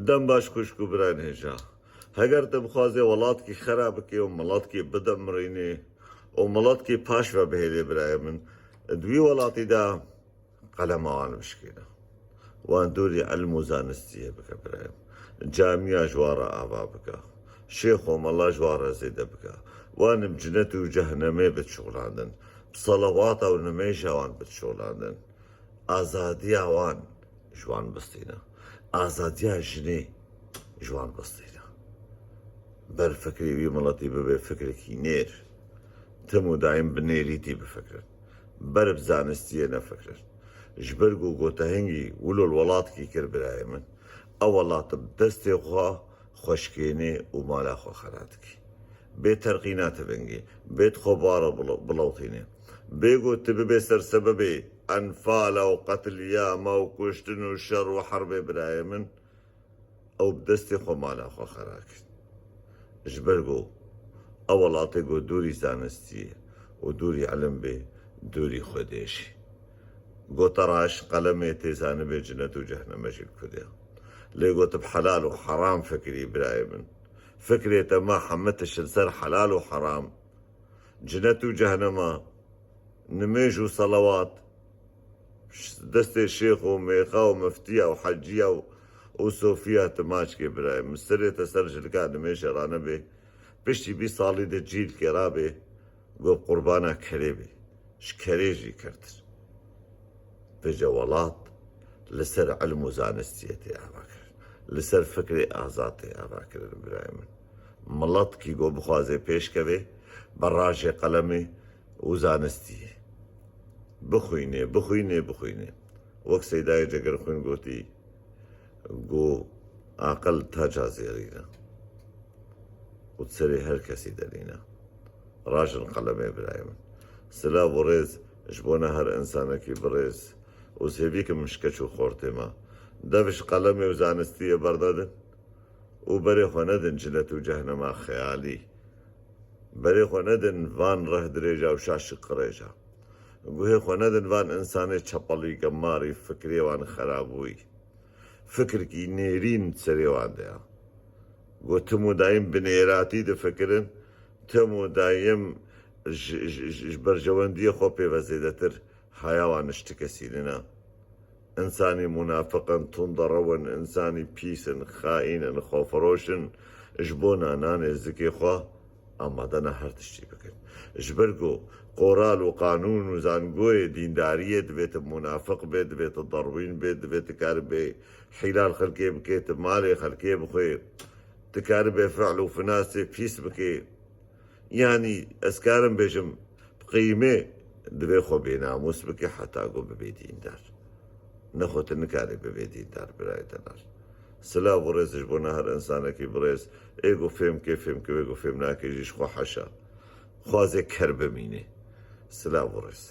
دەم باش خوشک و بران هێژا هەگەر دەمخوازێ وڵاتکی خراپبکێ و مڵاتکی بدەمڕینێ و مڵاتکی پاش بە بهێلێ برایە من دوی وڵاتیدا قەلەمەوان بشکێنە وان دووری عەلم و زانستیە بکە برایم جامیا ژوارە ئاوا بکە شێخ و مەڵا ژوارە زێدە بکە وانم جنەت و جەهنەمێ بتشوڵاندن بسەڵەواتە و نمێژەوان بتشوڵاندن ئازادیا وان ژوان بستینە ئازادیا ژنێ ژوان بستینە بەر فکری وی مڵەتی ببێ فکرێکی نێر تم و دایم بنێریتی بفکرن بەرب زانستیە نەفکرن ژبرگ و گۆتەهەنگی ولۆ وڵاتکی کرد برایە من ئەو وڵاتە دەستێ خوا خۆشکێنێ و مالا خۆ خەراتکی بێت تەرقی ناتەبنگێ بێت خۆبارە بڵەوتینێ بێگوت ببێ سەرسەبەبێ ئەنفالە و قەتلیامە و کوشتن و شەڕ و حەربێ برایە من ئەو دەستی خۆ مالا خۆ خەراکرد ژبەرگۆ ئەو وڵاتێ گۆ دووری زانستیە و دووری عەلم بێ دووری خودێشی گۆتەڕاش قەلەمێ تێزانە بێ جنەت و جەهنەمەژی کودێ لێ گۆتب حەلال و حەرام فکری برایە من فکرێتە ما حەمەتشن سەر حەلال و حەرام جنەت و جەهنەمە نمێژ و سەڵەوات دەستێ شێخ و مێخا و مەفتیە و حەجیە و سۆفیا تماچکێ برایە من سرێتە سەر ژلکا نمێژە ڕانە بێ پشتی 20 ساڵی دە جیل کێرا بێ گۆ قوربانە کەرێ بێ شکەرێژی کرد بێجە وڵات لەسەر عەلم و زانستیەتی ئاوا کرد لەسەر فکری ئازاتێ ئاوا کردن برای من مڵەتکی گۆ بخوازێ پێشکەوێ بە ڕاژێ قەلەمێ و زانستیە بخوینێ وەک سەیدای جەگەر خوێن گوتی گۆ ئاقل تاجا زێڕینە و سەرێ هەر کەسی دەرینە ڕاژن قەلەمێ برای من سلااو و ڕێز ژ بۆنە هەر ئەنسانێکی بڕێز و سێویکم مشکەچ و خۆرتێمە دەفش قەلەمێ و زانستیە بەردەدن و بەرێ خۆ نەدن جنەت و جەهنەما خەیالی بەرێ خۆ نەدن وان ڕەه درێژە و شاشق قڕێژە گوهێ خۆ نەدن وان ئەنسانێ چەپەڵی گەماری فکرێوان خەرابووی فکرکی نێرین سەرێواندەیە گۆ تم و دایم بنێراتی دەفکرن تم و دایم بەرژەوەندیە خۆ پێوەزێدەتر هایاوان شتکەسینە ئەنسانی منافقن توندەڕەون ئەنسانی پیسن خائینن خۆفەڕۆشن ژ بۆ نانانێ زکێ خوا ئامادەنە هەر تشتی بکەن ژبەرگۆ قۆرال و قانون و زانگۆیە دینداریە دەبێتە منافق بێت دەبێتە دەڕوین بێت دەبێتە کار بێ حیلال خەلکێ بکێتە ماڵێ خەلکێ بخۆێ تکار بێ فعل و فناسێ پیس بکێ یانی ئەسکارم بێژم قیمێ دەبێ خۆ بێناموس بکە حتا گۆ ببێ دیندار نەخۆتە نکارێ ببێ دیندار برایەتە نار سلااو و ڕێزش بۆ هەر ئەنسانێکی بڕێز ئێگو فێمکێ فێمکەوێ گو فێم ناکەژیش خۆ حەشا خوازێ کەر بمینێ سلااو و ڕێز